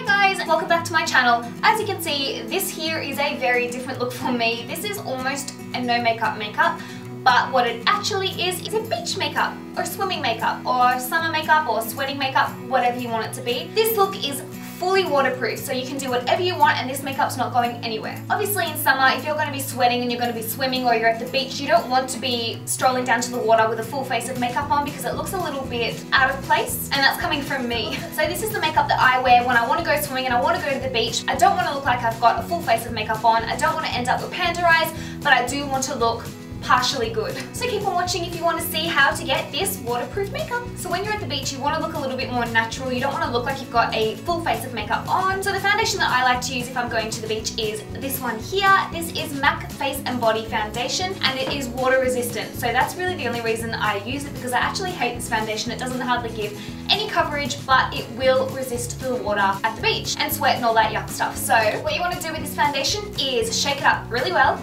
guys, welcome back to my channel. As you can see, this here is a very different look for me. This is almost a no makeup, but what it actually is a beach makeup or swimming makeup or summer makeup or sweating makeup, whatever you want it to be. This look is fully waterproof, so you can do whatever you want and this makeup's not going anywhere. Obviously in summer, if you're going to be sweating and you're going to be swimming or you're at the beach, you don't want to be strolling down to the water with a full face of makeup on because it looks a little bit out of place, and that's coming from me. So this is the makeup that I wear when I want to go swimming and I want to go to the beach. I don't want to look like I've got a full face of makeup on. I don't want to end up with panda eyes, but I do want to look partially good. So keep on watching if you want to see how to get this waterproof makeup. So when you're at the beach, you want to look a little bit more natural. You don't want to look like you've got a full face of makeup on. So the foundation that I like to use if I'm going to the beach is this one here. This is MAC Face and Body Foundation, and it is water resistant. So that's really the only reason I use it, because I actually hate this foundation. It doesn't hardly give any coverage, but it will resist the water at the beach and sweat and all that yuck stuff. So what you want to do with this foundation is shake it up really well.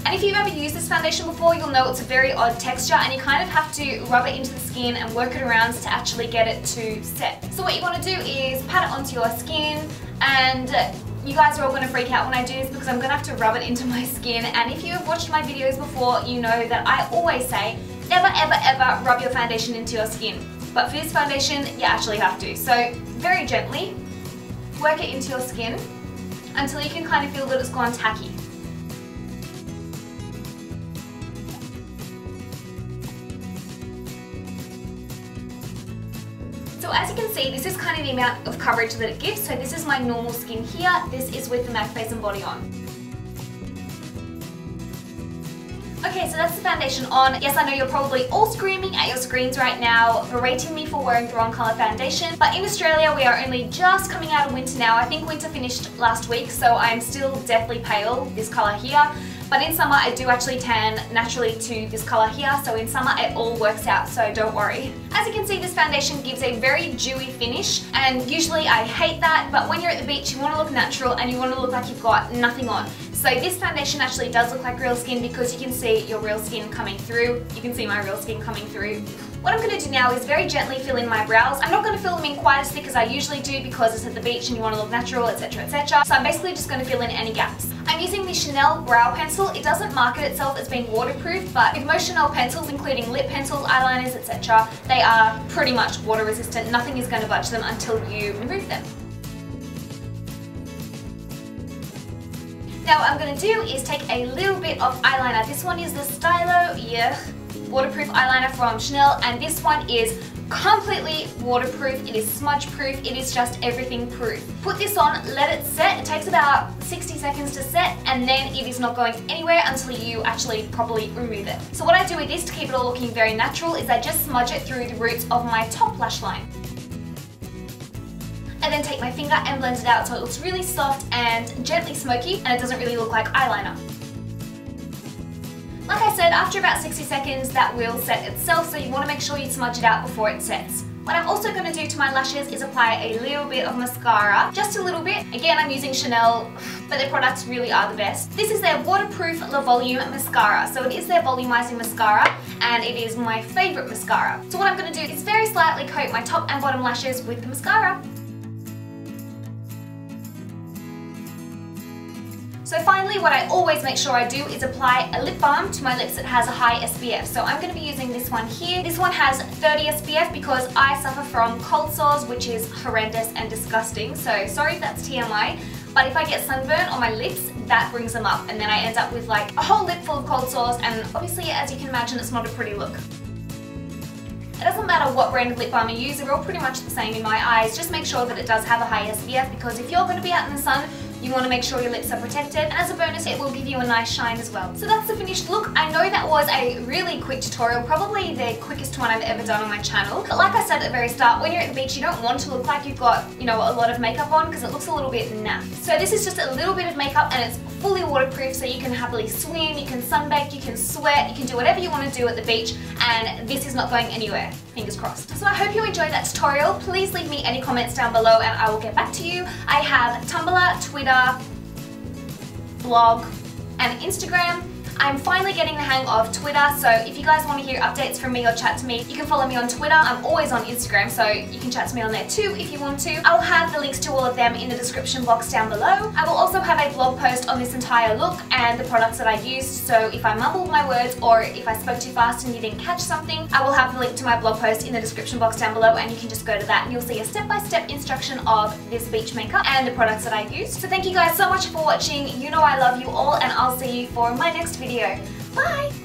And if you've ever used this foundation before, you'll know it's a very odd texture and you kind of have to rub it into the skin and work it around to actually get it to set. So what you want to do is pat it onto your skin, and you guys are all going to freak out when I do this because I'm going to have to rub it into my skin. And if you have watched my videos before, you know that I always say never ever ever rub your foundation into your skin. But for this foundation, you actually have to. So very gently work it into your skin until you can kind of feel that it's gone tacky. So as you can see, this is kind of the amount of coverage that it gives. So this is my normal skin here. This is with the MAC Face and Body on. Okay, so that's the foundation on. Yes, I know you're probably all screaming at your screens right now, berating me for wearing the wrong colour foundation. But in Australia, we are only just coming out of winter now. I think winter finished last week, so I'm still deathly pale, this colour here. But in summer, I do actually tan naturally to this colour here, so in summer it all works out, so don't worry. As you can see, this foundation gives a very dewy finish, and usually I hate that, but when you're at the beach, you want to look natural and you want to look like you've got nothing on. So this foundation actually does look like real skin because you can see your real skin coming through. You can see my real skin coming through. What I'm going to do now is very gently fill in my brows. I'm not going to fill them in quite as thick as I usually do because it's at the beach and you want to look natural, etc, etc. So I'm basically just going to fill in any gaps. I'm using the Chanel brow pencil. It doesn't market itself as being waterproof, but with most Chanel pencils, including lip pencils, eyeliners, etc, they are pretty much water resistant. Nothing is going to budge them until you remove them. Now what I'm going to do is take a little bit of eyeliner. This one is the Stylo, waterproof eyeliner from Chanel, and this one is completely waterproof. It is smudge proof. It is just everything proof. Put this on, let it set. It takes about 60 seconds to set, and then it is not going anywhere until you actually properly remove it. So what I do with this to keep it all looking very natural is I just smudge it through the roots of my top lash line. And then take my finger and blend it out so it looks really soft and gently smoky, and it doesn't really look like eyeliner. Like I said, after about 60 seconds that will set itself, so you want to make sure you smudge it out before it sets. What I'm also going to do to my lashes is apply a little bit of mascara, just a little bit. Again, I'm using Chanel, but their products really are the best. This is their waterproof Le Volume mascara. So it is their volumizing mascara, and it is my favourite mascara. So what I'm going to do is very slightly coat my top and bottom lashes with the mascara. So finally, what I always make sure I do is apply a lip balm to my lips that has a high SPF. So I'm going to be using this one here. This one has 30 SPF because I suffer from cold sores, which is horrendous and disgusting. So sorry if that's TMI, but if I get sunburn on my lips, that brings them up, and then I end up with like a whole lip full of cold sores, and obviously, as you can imagine, it's not a pretty look. It doesn't matter what brand of lip balm you use, they're all pretty much the same in my eyes. Just make sure that it does have a high SPF, because if you're going to be out in the sun, you want to make sure your lips are protected, and as a bonus it will give you a nice shine as well. So that's the finished look. I know that was a really quick tutorial, probably the quickest one I've ever done on my channel. But like I said at the very start, when you're at the beach you don't want to look like you've got, you know, a lot of makeup on because it looks a little bit naff. So this is just a little bit of makeup, and it's fully waterproof, so you can happily swim, you can sunbake, you can sweat, you can do whatever you want to do at the beach, and this is not going anywhere. Fingers crossed. So I hope you enjoyed that tutorial. Please leave me any comments down below and I will get back to you. I have Tumblr, Twitter, blog, and Instagram. I'm finally getting the hang of Twitter, so if you guys want to hear updates from me or chat to me, you can follow me on Twitter. I'm always on Instagram, so you can chat to me on there too if you want to. I'll have the links to all of them in the description box down below. I will also have a blog post on this entire look and the products that I used, so if I mumbled my words or if I spoke too fast and you didn't catch something, I will have the link to my blog post in the description box down below, and you can just go to that and you'll see a step-by-step instruction of this beach makeup and the products that I used. So thank you guys so much for watching. You know I love you all, and I'll see you for my next video. Bye!